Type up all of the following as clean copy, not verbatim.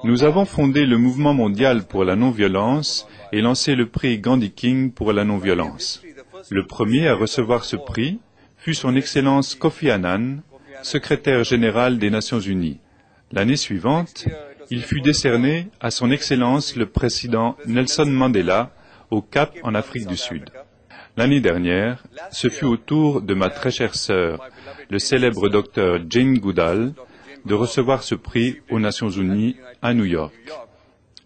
Nous avons fondé le mouvement mondial pour la non-violence et lancé le prix Gandhi King pour la non-violence. Le premier à recevoir ce prix fut son Excellence Kofi Annan, secrétaire général des Nations Unies. L'année suivante, il fut décerné à son Excellence le président Nelson Mandela au Cap en Afrique du Sud. L'année dernière, ce fut au tour de ma très chère sœur, le célèbre docteur Jane Goodall, de recevoir ce prix aux Nations Unies à New York.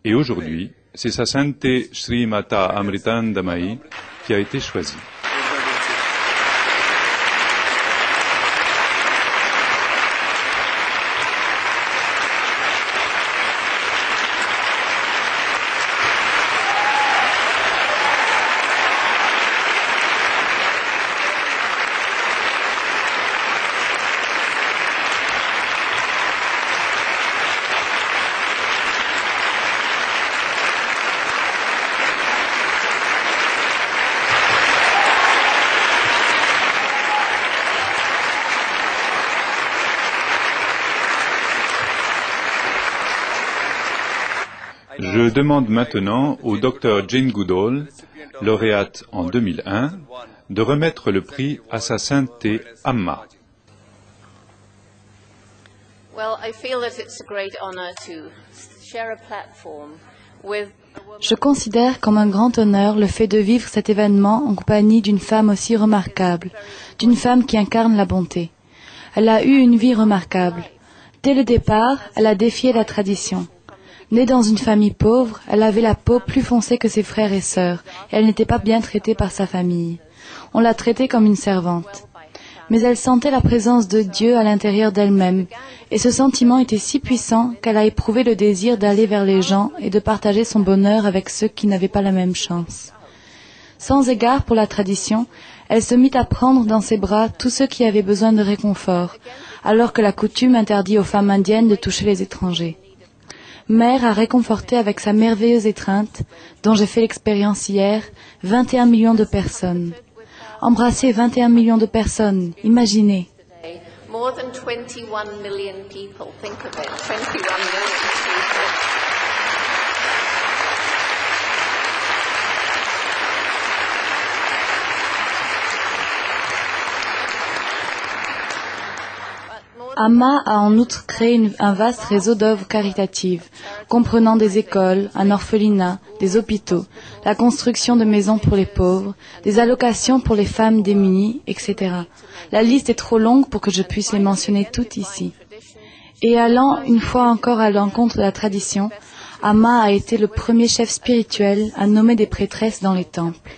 Et aujourd'hui, c'est sa sainteté Sri Mata Amritandamayi qui a été choisie. Je demande maintenant au Dr Jane Goodall, lauréate en 2001, de remettre le prix à sa sainteté Amma. Je considère comme un grand honneur le fait de vivre cet événement en compagnie d'une femme aussi remarquable, d'une femme qui incarne la bonté. Elle a eu une vie remarquable. Dès le départ, elle a défié la tradition. Née dans une famille pauvre, elle avait la peau plus foncée que ses frères et sœurs, et elle n'était pas bien traitée par sa famille. On l'a traitée comme une servante. Mais elle sentait la présence de Dieu à l'intérieur d'elle-même, et ce sentiment était si puissant qu'elle a éprouvé le désir d'aller vers les gens et de partager son bonheur avec ceux qui n'avaient pas la même chance. Sans égard pour la tradition, elle se mit à prendre dans ses bras tous ceux qui avaient besoin de réconfort, alors que la coutume interdit aux femmes indiennes de toucher les étrangers. Mère a réconforté avec sa merveilleuse étreinte, dont j'ai fait l'expérience hier, 21 millions de personnes. Embrasser 21 millions de personnes, imaginez. More than 21 million people, think of it, 21 million people. Amma a en outre créé un vaste réseau d'œuvres caritatives, comprenant des écoles, un orphelinat, des hôpitaux, la construction de maisons pour les pauvres, des allocations pour les femmes démunies, etc. La liste est trop longue pour que je puisse les mentionner toutes ici. Et allant une fois encore à l'encontre de la tradition, Amma a été le premier chef spirituel à nommer des prêtresses dans les temples.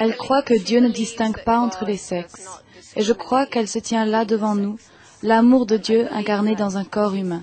Elle croit que Dieu ne distingue pas entre les sexes. Et je crois qu'elle se tient là devant nous, l'amour de Dieu incarné dans un corps humain.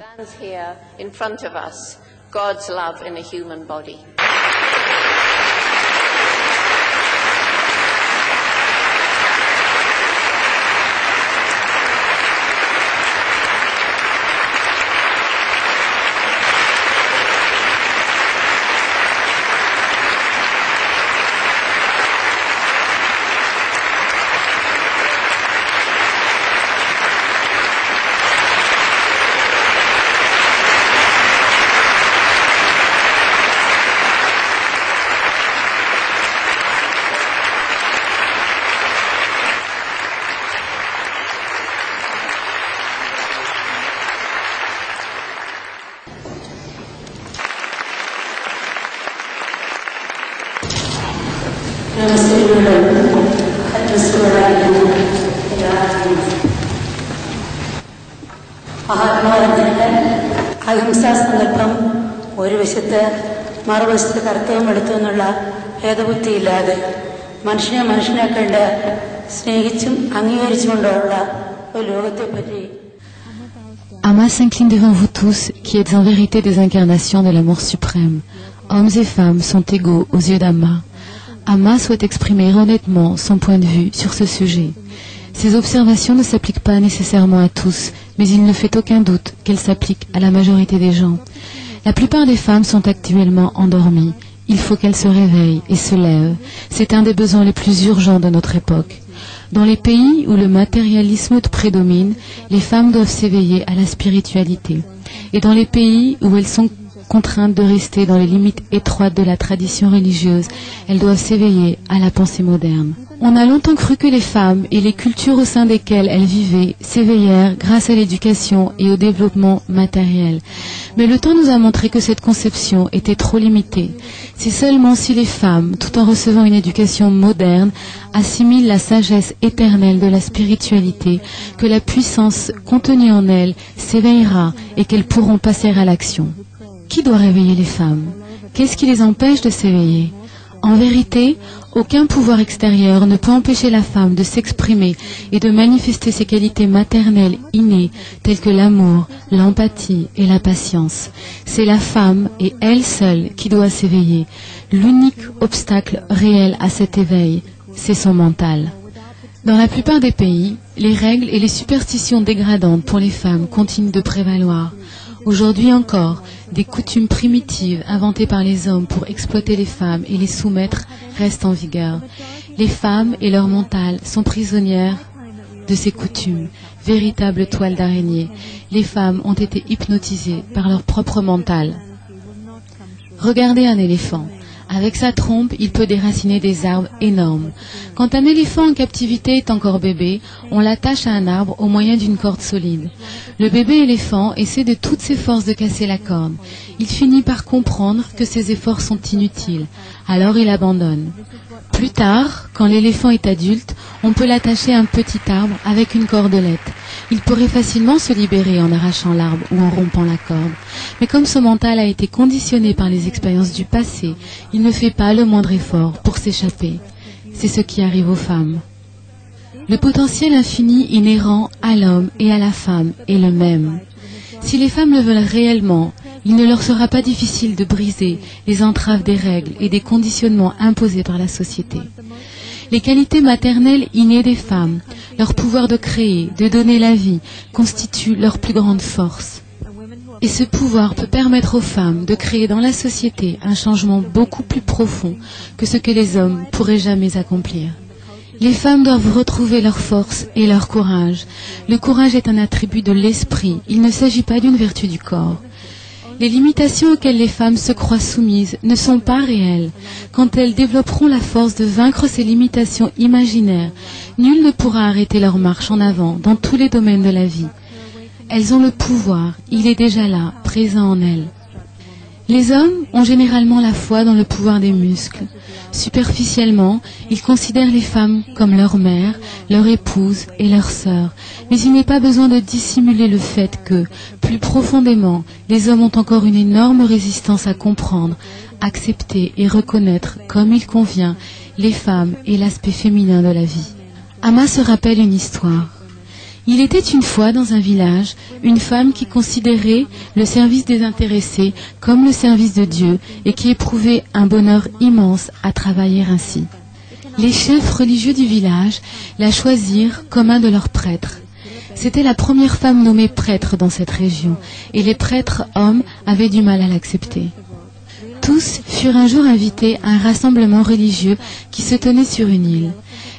അഹിംസാസങ്കല്പം ഒരു വശത്ത് മറുവശത്ത് കർത്തവ്യം എടുത്തു എന്നുള്ള ഭേദബുദ്ധിയില്ലാതെ മനുഷ്യനെ മനുഷ്യനെ കണ്ട് സ്നേഹിച്ചും അംഗീകരിച്ചുകൊണ്ടുള്ള ഒരു ലോകത്തെപ്പറ്റി Amma s'incline devant vous tous, qui êtes en vérité des incarnations de l'amour suprême. Hommes et femmes sont égaux aux yeux d'Amma. Amma souhaite exprimer honnêtement son point de vue sur ce sujet. Ces observations ne s'appliquent pas nécessairement à tous, mais il ne fait aucun doute qu'elles s'appliquent à la majorité des gens. La plupart des femmes sont actuellement endormies, Il faut qu'elles se réveillent et se lèvent. C'est un des besoins les plus urgents de notre époque. Dans les pays où le matérialisme prédomine, les femmes doivent s'éveiller à la spiritualité. Et dans les pays où elles sont contraintes de rester dans les limites étroites de la tradition religieuse, elles doivent s'éveiller à la pensée moderne. On a longtemps cru que les femmes et les cultures au sein desquelles elles vivaient s'éveillèrent grâce à l'éducation et au développement matériel. Mais le temps nous a montré que cette conception était trop limitée. C'est seulement si les femmes, tout en recevant une éducation moderne, assimilent la sagesse éternelle de la spiritualité, que la puissance contenue en elles s'éveillera et qu'elles pourront passer à l'action. Qui doit réveiller les femmes? Qu'est-ce qui les empêche de s'éveiller? En vérité, aucun pouvoir extérieur ne peut empêcher la femme de s'exprimer et de manifester ses qualités maternelles innées, telles que l'amour, l'empathie et la patience. C'est la femme et elle seule qui doit s'éveiller. L'unique obstacle réel à cet éveil, c'est son mental. Dans la plupart des pays, les règles et les superstitions dégradantes pour les femmes continuent de prévaloir. Aujourd'hui encore, des coutumes primitives inventées par les hommes pour exploiter les femmes et les soumettre restent en vigueur. Les femmes et leur mental sont prisonnières de ces coutumes, véritables toiles d'araignée. Les femmes ont été hypnotisées par leur propre mental. Regardez un éléphant. Avec sa trompe, il peut déraciner des arbres énormes. Quand un éléphant en captivité est encore bébé, on l'attache à un arbre au moyen d'une corde solide. Le bébé éléphant essaie de toutes ses forces de casser la corde. Il finit par comprendre que ses efforts sont inutiles. Alors il abandonne. Plus tard, quand l'éléphant est adulte, on peut l'attacher à un petit arbre avec une cordelette. Il pourrait facilement se libérer en arrachant l'arbre ou en rompant la corde. Mais comme son mental a été conditionné par les expériences du passé, il ne fait pas le moindre effort pour s'échapper. C'est ce qui arrive aux femmes. Le potentiel infini inhérent à l'homme et à la femme est le même. Si les femmes le veulent réellement, il ne leur sera pas difficile de briser les entraves des règles et des conditionnements imposés par la société. Les qualités maternelles innées des femmes, leur pouvoir de créer, de donner la vie, constituent leur plus grande force. Et ce pouvoir peut permettre aux femmes de créer dans la société un changement beaucoup plus profond que ce que les hommes pourraient jamais accomplir. Les femmes doivent retrouver leur force et leur courage. Le courage est un attribut de l'esprit, il ne s'agit pas d'une vertu du corps. Les limitations auxquelles les femmes se croient soumises ne sont pas réelles. Quand elles développeront la force de vaincre ces limitations imaginaires, nul ne pourra arrêter leur marche en avant dans tous les domaines de la vie. Elles ont le pouvoir, il est déjà là, présent en elles. Les hommes ont généralement la foi dans le pouvoir des muscles. Superficiellement, ils considèrent les femmes comme leur mère, leur épouse et leur sœur. Mais il n'est pas besoin de dissimuler le fait que, plus profondément, les hommes ont encore une énorme résistance à comprendre, accepter et reconnaître, comme il convient, les femmes et l'aspect féminin de la vie. Amma se rappelle une histoire. Il était une fois dans un village une femme qui considérait le service des intéressés comme le service de Dieu et qui éprouvait un bonheur immense à travailler ainsi. Les chefs religieux du village la choisirent comme un de leurs prêtres. C'était la première femme nommée prêtre dans cette région et les prêtres hommes avaient du mal à l'accepter. Tous furent un jour invités à un rassemblement religieux qui se tenait sur une île.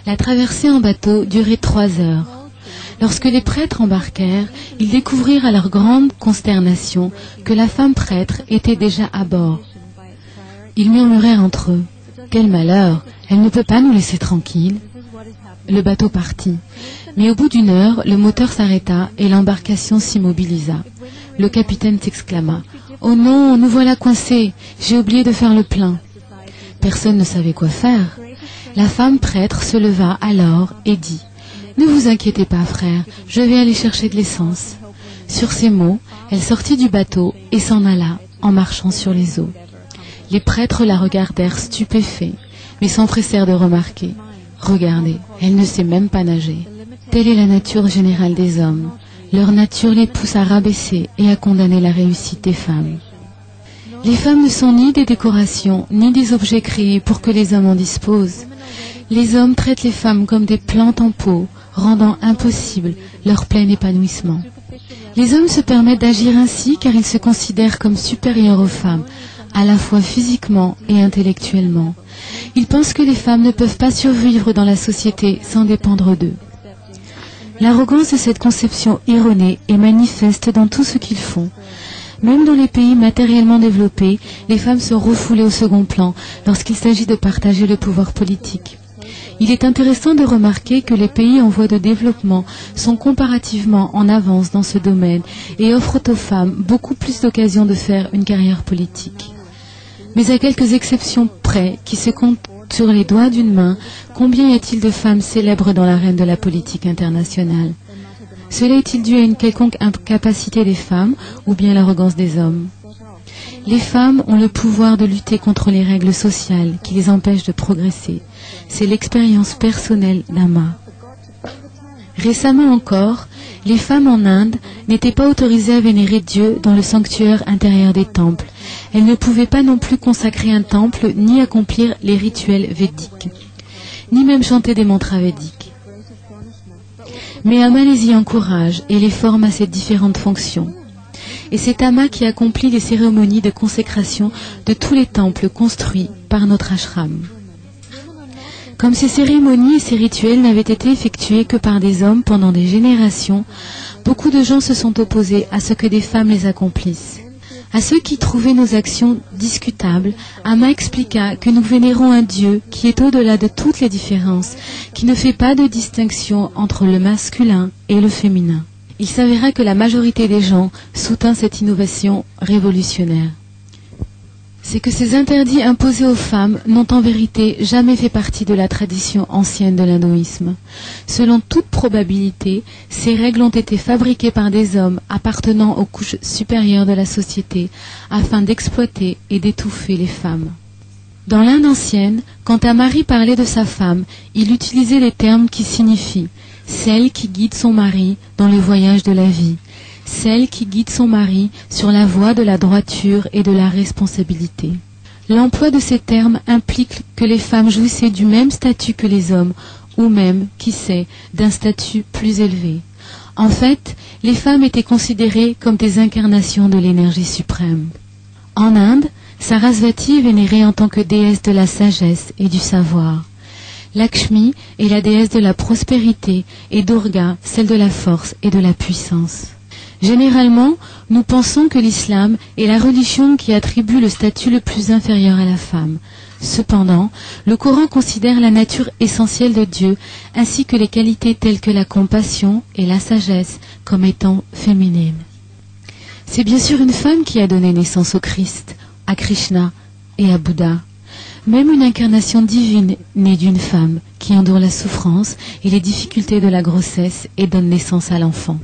La traversée en bateau durait 3 heures. Lorsque les prêtres embarquèrent, ils découvrirent à leur grande consternation que la femme prêtre était déjà à bord. Ils murmurèrent entre eux, « Quel malheur, elle ne peut pas nous laisser tranquilles. » Le bateau partit, mais au bout d'1 heure, le moteur s'arrêta et l'embarcation s'immobilisa. Le capitaine s'exclama, « Oh non, nous voilà coincés, j'ai oublié de faire le plein. » Personne ne savait quoi faire. La femme prêtre se leva alors et dit, « Ne vous inquiétez pas, frère, je vais aller chercher de l'essence. » Sur ces mots, elle sortit du bateau et s'en alla, en marchant sur les eaux. Les prêtres la regardèrent stupéfaits, mais s'empressèrent de remarquer. « Regardez, elle ne sait même pas nager. » Telle est la nature générale des hommes. Leur nature les pousse à rabaisser et à condamner la réussite des femmes. Les femmes ne sont ni des décorations, ni des objets créés pour que les hommes en disposent. Les hommes traitent les femmes comme des plantes en pot, rendant impossible leur plein épanouissement. Les hommes se permettent d'agir ainsi car ils se considèrent comme supérieurs aux femmes. à la fois physiquement et intellectuellement. Ils pensent que les femmes ne peuvent pas survivre dans la société sans dépendre d'eux. L'arrogance de cette conception erronée est manifeste dans tout ce qu'ils font. Même dans les pays matériellement développés, les femmes sont refoulées au second plan lorsqu'il s'agit de partager le pouvoir politique. Il est intéressant de remarquer que les pays en voie de développement sont comparativement en avance dans ce domaine et offrent aux femmes beaucoup plus d'occasions de faire une carrière politique. Mais à quelques exceptions près, qui se comptent sur les doigts d'une main, combien y a-t-il de femmes célèbres dans l'arène de la politique internationale? Cela est-il dû à une quelconque incapacité des femmes ou bien l'arrogance des hommes? Les femmes ont le pouvoir de lutter contre les règles sociales qui les empêchent de progresser. C'est l'expérience personnelle d'Ama. Récemment encore, les femmes en Inde n'étaient pas autorisées à vénérer Dieu dans le sanctuaire intérieur des temples. Elles ne pouvaient pas non plus consacrer un temple ni accomplir les rituels védiques, ni même chanter des mantras védiques. Mais Ama les y encourage et les forme à ces différentes fonctions. Et c'est Ama qui accomplit les cérémonies de consécration de tous les temples construits par notre ashram. Comme ces cérémonies et ces rituels n'avaient été effectués que par des hommes pendant des générations, beaucoup de gens se sont opposés à ce que des femmes les accomplissent. À ceux qui trouvaient nos actions discutables, Ama expliqua que nous vénérons un Dieu qui est au-delà de toutes les différences, qui ne fait pas de distinction entre le masculin et le féminin. Il s'avéra que la majorité des gens soutint cette innovation révolutionnaire. C'est que ces interdits imposés aux femmes n'ont en vérité jamais fait partie de la tradition ancienne de l'hindouisme. Selon toute probabilité, ces règles ont été fabriquées par des hommes appartenant aux couches supérieures de la société afin d'exploiter et d'étouffer les femmes. Dans l'Inde ancienne, quand un mari parlait de sa femme, il utilisait les termes qui signifient « celle qui guide son mari dans les voyages de la vie », celle qui guide son mari sur la voie de la droiture et de la responsabilité. L'emploi de ces termes implique que les femmes jouissaient du même statut que les hommes, ou même, qui sait, d'un statut plus élevé. En fait, les femmes étaient considérées comme des incarnations de l'énergie suprême. En Inde, Sarasvati est vénérée en tant que déesse de la sagesse et du savoir. Lakshmi est la déesse de la prospérité et Durga, celle de la force et de la puissance. Généralement, nous pensons que l'islam est la religion qui attribue le statut le plus inférieur à la femme. Cependant, le Coran considère la nature essentielle de Dieu ainsi que les qualités telles que la compassion et la sagesse comme étant féminines. C'est bien sûr une femme qui a donné naissance au Christ, à Krishna et à Bouddha. Même une incarnation divine née d'une femme qui endure la souffrance et les difficultés de la grossesse et donne naissance à l'enfant.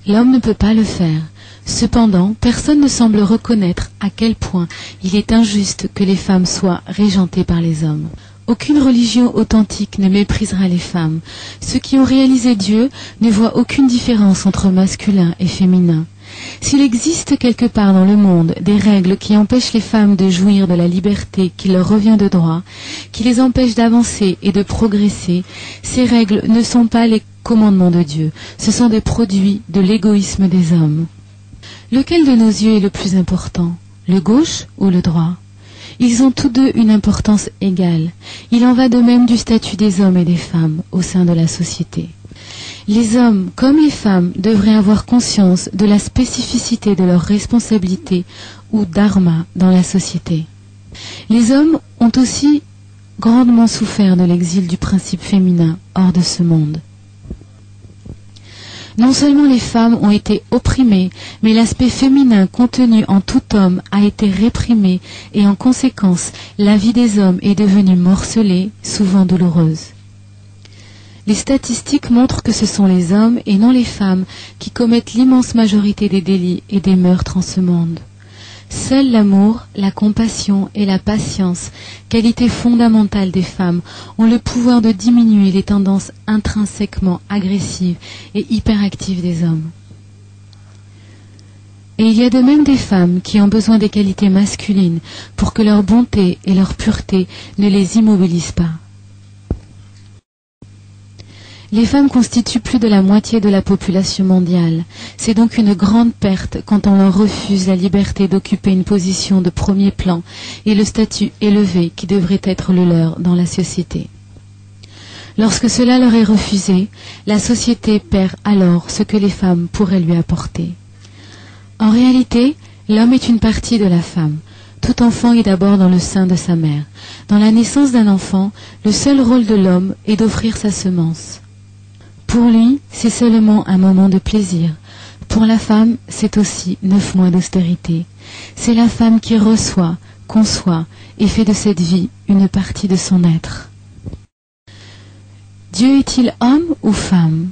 L'homme ne peut pas le faire. Cependant, personne ne semble reconnaître à quel point il est injuste que les femmes soient régentées par les hommes. Aucune religion authentique ne méprisera les femmes. Ceux qui ont réalisé Dieu ne voient aucune différence entre masculin et féminin. S'il existe quelque part dans le monde des règles qui empêchent les femmes de jouir de la liberté qui leur revient de droit, qui les empêchent d'avancer et de progresser, ces règles ne sont pas les commandements de Dieu, ce sont des produits de l'égoïsme des hommes. Lequel de nos yeux est le plus important, le gauche ou le droit? Ils ont tous deux une importance égale. Il en va de même du statut des hommes et des femmes au sein de la société. Les hommes comme les femmes devraient avoir conscience de la spécificité de leur responsabilité ou dharma dans la société. Les hommes ont aussi grandement souffert de l'exil du principe féminin hors de ce monde. Non seulement les femmes ont été opprimées, mais l'aspect féminin contenu en tout homme a été réprimé et en conséquence, la vie des hommes est devenue morcelée, souvent douloureuse. Les statistiques montrent que ce sont les hommes et non les femmes qui commettent l'immense majorité des délits et des meurtres en ce monde. Seul l'amour, la compassion et la patience, qualités fondamentales des femmes, ont le pouvoir de diminuer les tendances intrinsèquement agressives et hyperactives des hommes. Et il y a de même des femmes qui ont besoin des qualités masculines pour que leur bonté et leur pureté ne les immobilisent pas. Les femmes constituent plus de la moitié de la population mondiale. C'est donc une grande perte quand on leur refuse la liberté d'occuper une position de premier plan et le statut élevé qui devrait être le leur dans la société. Lorsque cela leur est refusé, la société perd alors ce que les femmes pourraient lui apporter. En réalité, l'homme est une partie de la femme. Tout enfant est d'abord dans le sein de sa mère. Dans la naissance d'un enfant, le seul rôle de l'homme est d'offrir sa semence. Pour lui, c'est seulement un moment de plaisir. Pour la femme, c'est aussi 9 mois d'austérité. C'est la femme qui reçoit, conçoit et fait de cette vie une partie de son être. Dieu est-il homme ou femme?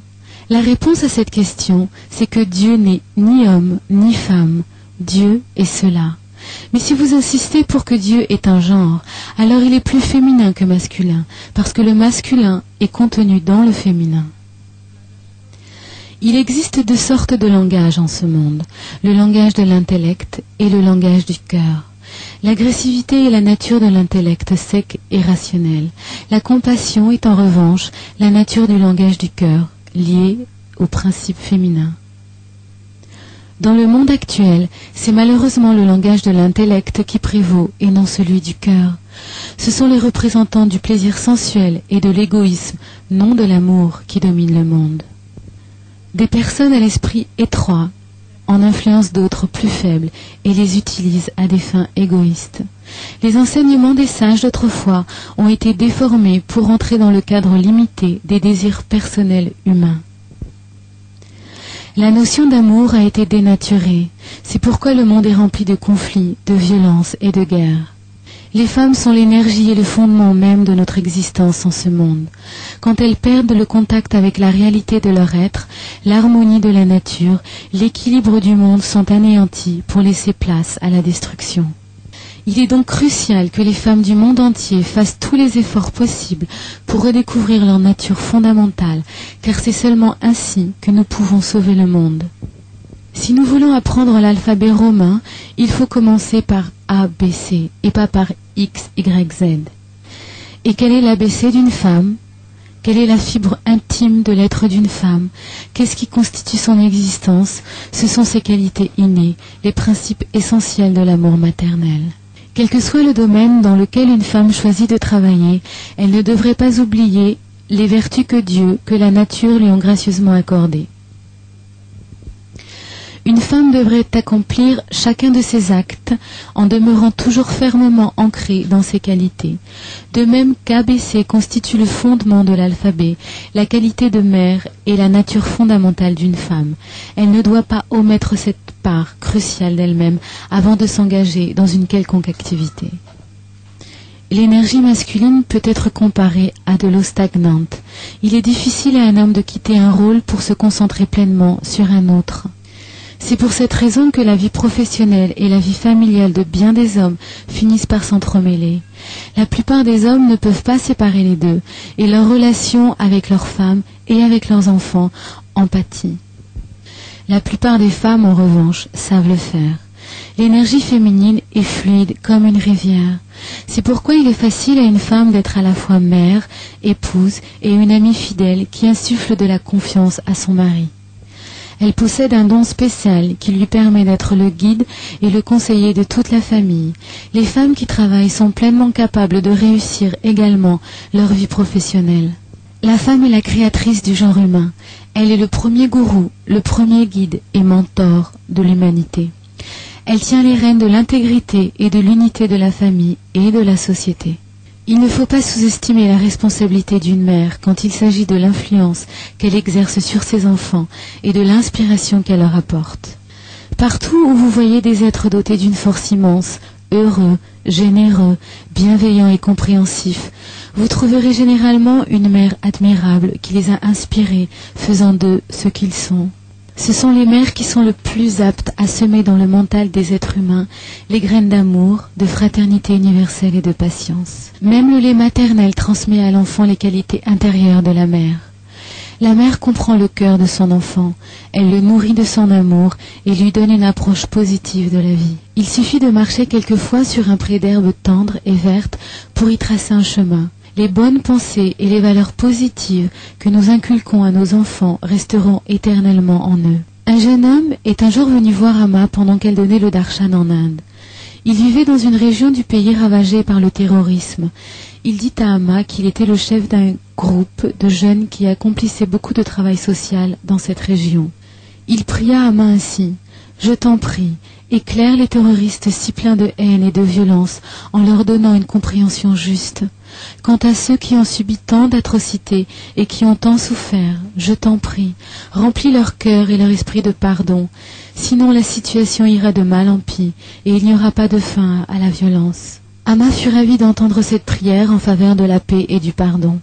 La réponse à cette question, c'est que Dieu n'est ni homme ni femme. Dieu est cela. Mais si vous insistez pour que Dieu ait un genre, alors il est plus féminin que masculin, parce que le masculin est contenu dans le féminin. Il existe 2 sortes de langage en ce monde, le langage de l'intellect et le langage du cœur. L'agressivité est la nature de l'intellect sec et rationnel. La compassion est en revanche la nature du langage du cœur, liée au principe féminin. Dans le monde actuel, c'est malheureusement le langage de l'intellect qui prévaut et non celui du cœur. Ce sont les représentants du plaisir sensuel et de l'égoïsme, non de l'amour, qui dominent le monde. Des personnes à l'esprit étroit en influencent d'autres plus faibles et les utilisent à des fins égoïstes. Les enseignements des sages d'autrefois ont été déformés pour entrer dans le cadre limité des désirs personnels humains. La notion d'amour a été dénaturée. C'est pourquoi le monde est rempli de conflits, de violences et de guerres. Les femmes sont l'énergie et le fondement même de notre existence en ce monde. Quand elles perdent le contact avec la réalité de leur être, l'harmonie de la nature, l'équilibre du monde sont anéantis pour laisser place à la destruction. Il est donc crucial que les femmes du monde entier fassent tous les efforts possibles pour redécouvrir leur nature fondamentale, car c'est seulement ainsi que nous pouvons sauver le monde. Si nous voulons apprendre l'alphabet romain, il faut commencer par A, B, C et pas par X, Y, Z. Et quel est l'ABC d'une femme? Quelle est la fibre intime de l'être d'une femme? Qu'est-ce qui constitue son existence? Ce sont ses qualités innées, les principes essentiels de l'amour maternel. Quel que soit le domaine dans lequel une femme choisit de travailler, elle ne devrait pas oublier les vertus que Dieu, que la nature lui ont gracieusement accordées. Une femme devrait accomplir chacun de ses actes en demeurant toujours fermement ancrée dans ses qualités. De même qu'ABC constitue le fondement de l'alphabet, la qualité de mère est la nature fondamentale d'une femme. Elle ne doit pas omettre cette part cruciale d'elle-même avant de s'engager dans une quelconque activité. L'énergie masculine peut être comparée à de l'eau stagnante. Il est difficile à un homme de quitter un rôle pour se concentrer pleinement sur un autre. C'est pour cette raison que la vie professionnelle et la vie familiale de bien des hommes finissent par s'entremêler. La plupart des hommes ne peuvent pas séparer les deux, et leur relation avec leurs femmes et avec leurs enfants en pâtit. La plupart des femmes, en revanche, savent le faire. L'énergie féminine est fluide comme une rivière. C'est pourquoi il est facile à une femme d'être à la fois mère, épouse et une amie fidèle qui insuffle de la confiance à son mari. Elle possède un don spécial qui lui permet d'être le guide et le conseiller de toute la famille. Les femmes qui travaillent sont pleinement capables de réussir également leur vie professionnelle. La femme est la créatrice du genre humain. Elle est le premier gourou, le premier guide et mentor de l'humanité. Elle tient les rênes de l'intégrité et de l'unité de la famille et de la société. Il ne faut pas sous-estimer la responsabilité d'une mère quand il s'agit de l'influence qu'elle exerce sur ses enfants et de l'inspiration qu'elle leur apporte. Partout où vous voyez des êtres dotés d'une force immense, heureux, généreux, bienveillants et compréhensifs, vous trouverez généralement une mère admirable qui les a inspirés, faisant d'eux ce qu'ils sont. Ce sont les mères qui sont le plus aptes à semer dans le mental des êtres humains les graines d'amour, de fraternité universelle et de patience. Même le lait maternel transmet à l'enfant les qualités intérieures de la mère. La mère comprend le cœur de son enfant, elle le nourrit de son amour et lui donne une approche positive de la vie. Il suffit de marcher quelquefois sur un pré d'herbe tendre et verte pour y tracer un chemin. les bonnes pensées et les valeurs positives que nous inculquons à nos enfants resteront éternellement en eux. Un jeune homme est un jour venu voir Amma pendant qu'elle donnait le darshan en Inde. Il vivait dans une région du pays ravagée par le terrorisme. Il dit à Amma qu'il était le chef d'un groupe de jeunes qui accomplissaient beaucoup de travail social dans cette région. Il pria Amma ainsi: « Je t'en prie, éclaire les terroristes si pleins de haine et de violence en leur donnant une compréhension juste. Quant à ceux qui ont subi tant d'atrocités et qui ont tant souffert, je t'en prie, remplis leur cœur et leur esprit de pardon, sinon la situation ira de mal en pis et il n'y aura pas de fin à la violence. » Amma fut ravie d'entendre cette prière en faveur de la paix et du pardon.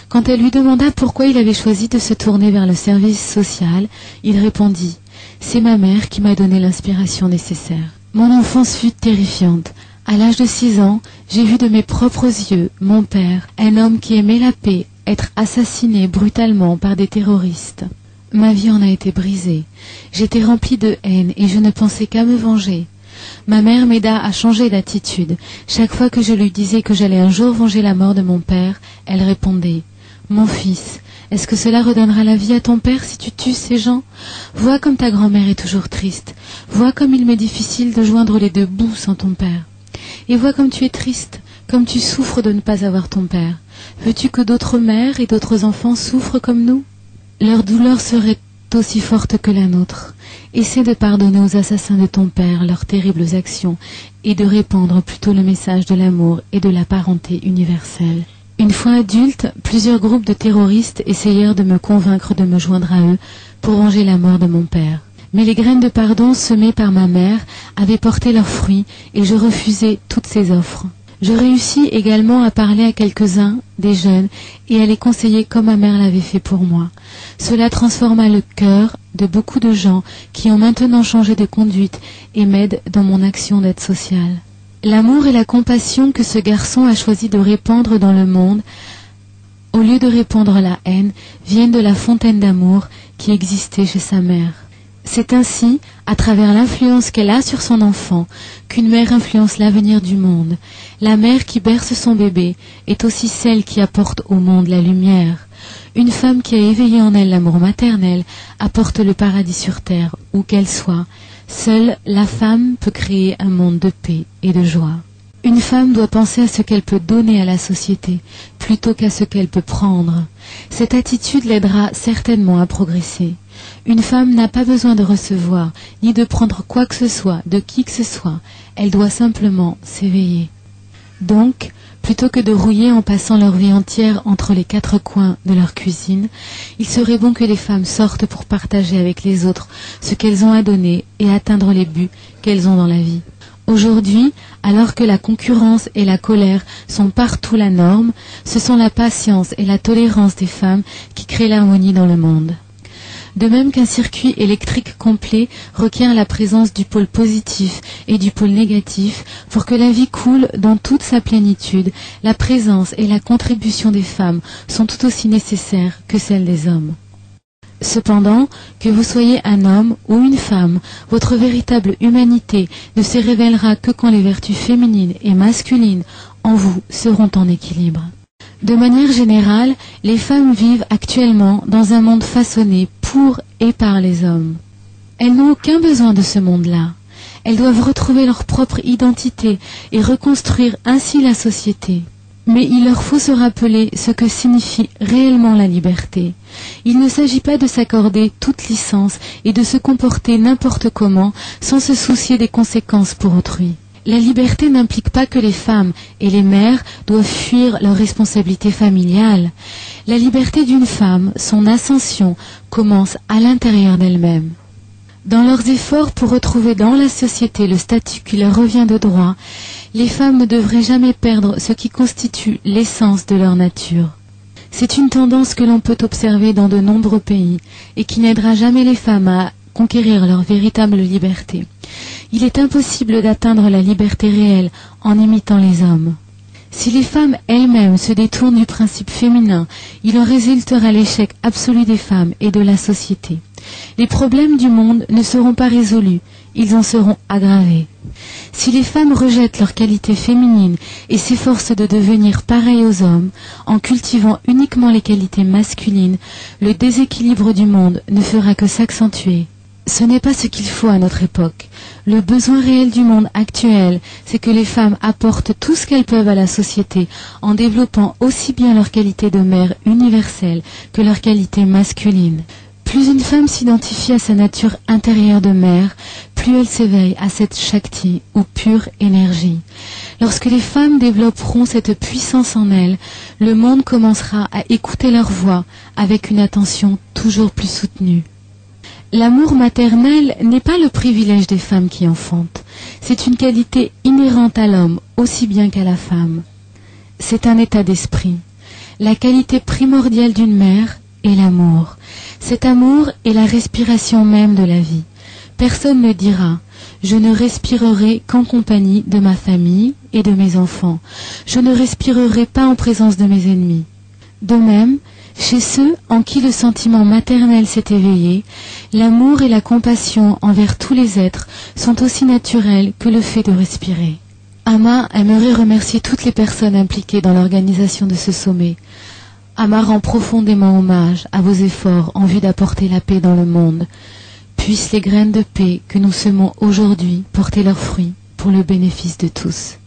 Quand elle lui demanda pourquoi il avait choisi de se tourner vers le service social, il répondit: « C'est ma mère qui m'a donné l'inspiration nécessaire. » Mon enfance fut terrifiante. À l'âge de 6 ans, j'ai vu de mes propres yeux mon père, un homme qui aimait la paix, être assassiné brutalement par des terroristes. Ma vie en a été brisée. J'étais remplie de haine et je ne pensais qu'à me venger. Ma mère m'aida à changer d'attitude. Chaque fois que je lui disais que j'allais un jour venger la mort de mon père, elle répondait: « Mon fils, est-ce que cela redonnera la vie à ton père si tu tues ces gens? Vois comme ta grand-mère est toujours triste. Vois comme il m'est difficile de joindre les deux bouts sans ton père. Et vois comme tu es triste, comme tu souffres de ne pas avoir ton père. Veux-tu que d'autres mères et d'autres enfants souffrent comme nous? Leur douleur serait aussi forte que la nôtre. Essaie de pardonner aux assassins de ton père leurs terribles actions et de répandre plutôt le message de l'amour et de la parenté universelle. » Une fois adulte, plusieurs groupes de terroristes essayèrent de me convaincre de me joindre à eux pour venger la mort de mon père. Mais les graines de pardon semées par ma mère avaient porté leurs fruits et je refusai toutes ces offres. Je réussis également à parler à quelques-uns des jeunes et à les conseiller comme ma mère l'avait fait pour moi. Cela transforma le cœur de beaucoup de gens qui ont maintenant changé de conduite et m'aident dans mon action d'aide sociale. L'amour et la compassion que ce garçon a choisi de répandre dans le monde, au lieu de répandre la haine, viennent de la fontaine d'amour qui existait chez sa mère. C'est ainsi, à travers l'influence qu'elle a sur son enfant, qu'une mère influence l'avenir du monde. La mère qui berce son bébé est aussi celle qui apporte au monde la lumière. Une femme qui a éveillé en elle l'amour maternel apporte le paradis sur terre, où qu'elle soit. Seule la femme peut créer un monde de paix et de joie. Une femme doit penser à ce qu'elle peut donner à la société, plutôt qu'à ce qu'elle peut prendre. Cette attitude l'aidera certainement à progresser. Une femme n'a pas besoin de recevoir, ni de prendre quoi que ce soit, de qui que ce soit. Elle doit simplement s'éveiller. Donc, plutôt que de rouiller en passant leur vie entière entre les 4 coins de leur cuisine, il serait bon que les femmes sortent pour partager avec les autres ce qu'elles ont à donner et atteindre les buts qu'elles ont dans la vie. Aujourd'hui, alors que la concurrence et la colère sont partout la norme, ce sont la patience et la tolérance des femmes qui créent l'harmonie dans le monde. De même qu'un circuit électrique complet requiert la présence du pôle positif et du pôle négatif pour que la vie coule dans toute sa plénitude, la présence et la contribution des femmes sont tout aussi nécessaires que celles des hommes. Cependant, que vous soyez un homme ou une femme, votre véritable humanité ne se révélera que quand les vertus féminines et masculines en vous seront en équilibre. De manière générale, les femmes vivent actuellement dans un monde façonné pour et par les hommes. Elles n'ont aucun besoin de ce monde-là. Elles doivent retrouver leur propre identité et reconstruire ainsi la société. Mais il leur faut se rappeler ce que signifie réellement la liberté. Il ne s'agit pas de s'accorder toute licence et de se comporter n'importe comment sans se soucier des conséquences pour autrui. La liberté n'implique pas que les femmes et les mères doivent fuir leurs responsabilités familiales. La liberté d'une femme, son ascension, commence à l'intérieur d'elle-même. Dans leurs efforts pour retrouver dans la société le statut qui leur revient de droit, les femmes ne devraient jamais perdre ce qui constitue l'essence de leur nature. C'est une tendance que l'on peut observer dans de nombreux pays et qui n'aidera jamais les femmes à conquérir leur véritable liberté. Il est impossible d'atteindre la liberté réelle en imitant les hommes. Si les femmes elles-mêmes se détournent du principe féminin, il en résultera l'échec absolu des femmes et de la société. Les problèmes du monde ne seront pas résolus, ils en seront aggravés. Si les femmes rejettent leurs qualités féminines et s'efforcent de devenir pareilles aux hommes, en cultivant uniquement les qualités masculines, le déséquilibre du monde ne fera que s'accentuer. Ce n'est pas ce qu'il faut à notre époque. Le besoin réel du monde actuel, c'est que les femmes apportent tout ce qu'elles peuvent à la société en développant aussi bien leur qualité de mère universelle que leur qualité masculine. Plus une femme s'identifie à sa nature intérieure de mère, plus elle s'éveille à cette Shakti ou pure énergie. Lorsque les femmes développeront cette puissance en elles, le monde commencera à écouter leur voix avec une attention toujours plus soutenue. L'amour maternel n'est pas le privilège des femmes qui enfantent. C'est une qualité inhérente à l'homme aussi bien qu'à la femme. C'est un état d'esprit. La qualité primordiale d'une mère est l'amour. Cet amour est la respiration même de la vie. Personne ne dira « Je ne respirerai qu'en compagnie de ma famille et de mes enfants. Je ne respirerai pas en présence de mes ennemis. » De même, chez ceux en qui le sentiment maternel s'est éveillé, l'amour et la compassion envers tous les êtres sont aussi naturels que le fait de respirer. Amma aimerait remercier toutes les personnes impliquées dans l'organisation de ce sommet. Amma rend profondément hommage à vos efforts en vue d'apporter la paix dans le monde. Puissent les graines de paix que nous semons aujourd'hui porter leurs fruits pour le bénéfice de tous.